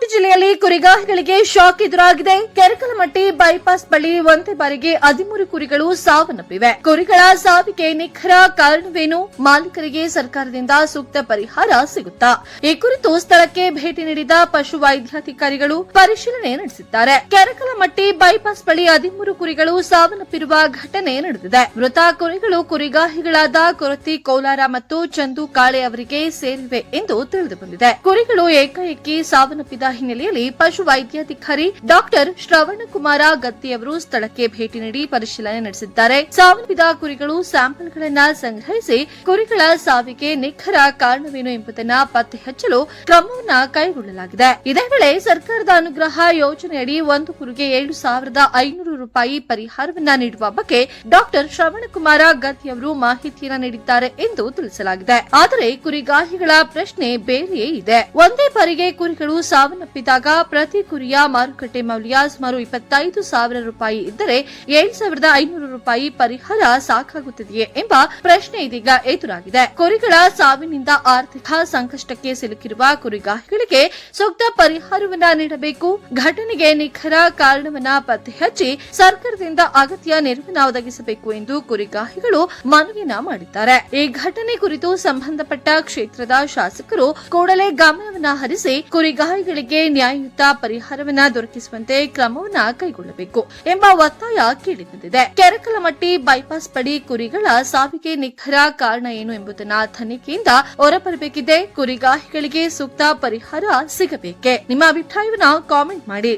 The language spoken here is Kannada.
ಶಿವಮೊಗ್ಗ ಜಿಲ್ಲೆಯಲ್ಲಿ ಕುರಿಗಾಹಿಗಳಿಗೆ ಶಾಕ್ ಎದುರಾಗಿದೆ. ಕೆರಕಲಮಟ್ಟಿ ಬೈಪಾಸ್ ಬಳಿ ಒಂದೇ ಬಾರಿಗೆ 13 ಕುರಿಗಳು ಸಾವನ್ನಪ್ಪಿವೆ. ಕುರಿಗಳ ಸಾವಿಗೆ ನಿಖರ ಕಾರಣವೇನು? ಮಾಲೀಕರಿಗೆ ಸರ್ಕಾರದಿಂದ ಸೂಕ್ತ ಪರಿಹಾರ ಸಿಗುತ್ತಾ? ಈ ಕುರಿತು ಸ್ಥಳಕ್ಕೆ ಭೇಟಿ ನೀಡಿದ ಪಶು ವೈದ್ಯಾಧಿಕಾರಿಗಳು ಪರಿಶೀಲನೆ ನಡೆಸಿದ್ದಾರೆ. ಕೆರಕಲಮಟ್ಟಿ ಬೈಪಾಸ್ ಬಳಿ 13 ಕುರಿಗಳು ಸಾವನ್ನಪ್ಪಿರುವ ಘಟನೆ ನಡೆದಿದೆ. ಮೃತ ಕುರಿಗಳು ಕುರಿಗಾಹಿಗಳಾದ ಕೊರತಿ ಕೋಲಾರ ಮತ್ತು ಚಂದು ಕಾಳೆ ಅವರಿಗೆ ಸೇರಿವೆ ಎಂದು ತಿಳಿದುಬಂದಿದೆ. ಕುರಿಗಳು ಏಕಾಏಕಿ ಸಾವನ್ನಪ್ಪಿದ ಹಿನ್ನೆಲೆಯಲ್ಲಿ ಪಶು ವೈದ್ಯಾಧಿಕಾರಿ ಡಾಕ್ಟರ್ ಶ್ರವಣಕುಮಾರ ಗತ್ತಿಯವರು ಸ್ಥಳಕ್ಕೆ ಭೇಟಿ ನೀಡಿ ಪರಿಶೀಲನೆ ನಡೆಸಿದ್ದಾರೆ. ಸಾವನ್ನಪ್ಪಿದ ಕುರಿಗಳು ಸ್ಯಾಂಪಲ್ಗಳನ್ನು ಸಂಗ್ರಹಿಸಿ ಕುರಿಗಳ ಸಾವಿಗೆ ನಿಖರ ಕಾರಣವೇನು ಎಂಬುದನ್ನು ಪತ್ತೆ ಹಚ್ಚಲು ಕ್ರಮವನ್ನು ಕೈಗೊಳ್ಳಲಾಗಿದೆ. ಇದೇ ವೇಳೆ ಸರ್ಕಾರದ ಅನುಗ್ರಹ ಯೋಜನೆಯಡಿ ಒಂದು ಕುರಿಗೆ 7,500 ರೂಪಾಯಿ ಪರಿಹಾರವನ್ನ ನೀಡುವ ಬಗ್ಗೆ ಡಾಕ್ಟರ್ ಶ್ರವಣಕುಮಾರ ಗತ್ತಿಯವರು ಮಾಹಿತಿಯನ್ನು ನೀಡಿದ್ದಾರೆ ಎಂದು ತಿಳಿಸಲಾಗಿದೆ. ಆದರೆ ಕುರಿಗಾಹಿಗಳ ಪ್ರಶ್ನೆ ಬೇರೆಯೇ ಇದೆ. ಒಂದೇ ಬಾರಿಗೆ ಕುರಿಗಳು ಸಾವನ್ನಪ್ಪಿದಾಗ ಪ್ರತಿ ಕುರಿಯ ಮಾರುಕಟ್ಟೆ ಮೌಲ್ಯ ಸುಮಾರು 25,000 ರೂಪಾಯಿ ಇದ್ದರೆ 7,500 ರೂಪಾಯಿ ಪರಿಹಾರ ಸಾಕಾಗುತ್ತದೆಯೇ ಎಂಬ ಪ್ರಶ್ನೆ ಇದೀಗ ಎದುರಾಗಿದೆ. ಕುರಿಗಳ ಸಾವಿನಿಂದ ಆರ್ಥಿಕ ಸಂಕಷ್ಟಕ್ಕೆ ಸಿಲುಕಿರುವ ಕುರಿಗಾಹಿಗಳಿಗೆ ಸೂಕ್ತ ಪರಿಹಾರವನ್ನ ನೀಡಬೇಕು. ಘಟನೆಗೆ ನಿಖರ ಕಾರಣವನ್ನ ಪತ್ತೆ ಹಚ್ಚಿ ಸರ್ಕಾರದಿಂದ ಅಗತ್ಯ ನೆರವನ್ನ ಒದಗಿಸಬೇಕು ಎಂದು ಕುರಿಗಾಹಿಗಳು ಮನವಿಯನ್ನ ಮಾಡಿದ್ದಾರೆ. ಈ ಘಟನೆ ಕುರಿತು ಸಂಬಂಧಪಟ್ಟ ಕ್ಷೇತ್ರದ ಶಾಸಕರು ಕೂಡಲೇ ಗಮನವನ್ನ ಹರಿಸಿ ಕುರಿಗಾಹಿಗಳಿಗೆ ನ್ಯಾಯಯುತ ಪರಿಹಾರವನ್ನ ದೊರಕಿಸುವಂತೆ ಕ್ರಮವನ್ನ ಕೈಗೊಳ್ಳಬೇಕು ಎಂಬ ಒತ್ತಾಯ ಕೇಳಿಬಂದಿದೆ. ಕೆರಕಲಮಟ್ಟಿ ಬೈಪಾಸ್ ಬಳಿ ಕುರಿಗಳ ಸಾವಿಗೆ ನಿಖರ ಕಾರಣ ಏನು ಎಂಬುದನ್ನ ತನಿಖೆಯಿಂದ ಹೊರಬರಬೇಕಿದೆ. ಕುರಿಗಾಹಿಗಳಿಗೆ ಸೂಕ್ತ ಪರಿಹಾರ ಸಿಗಬೇಕೆ? ನಿಮ್ಮ ಅಭಿಪ್ರಾಯವನ್ನ ಕಾಮೆಂಟ್ ಮಾಡಿ.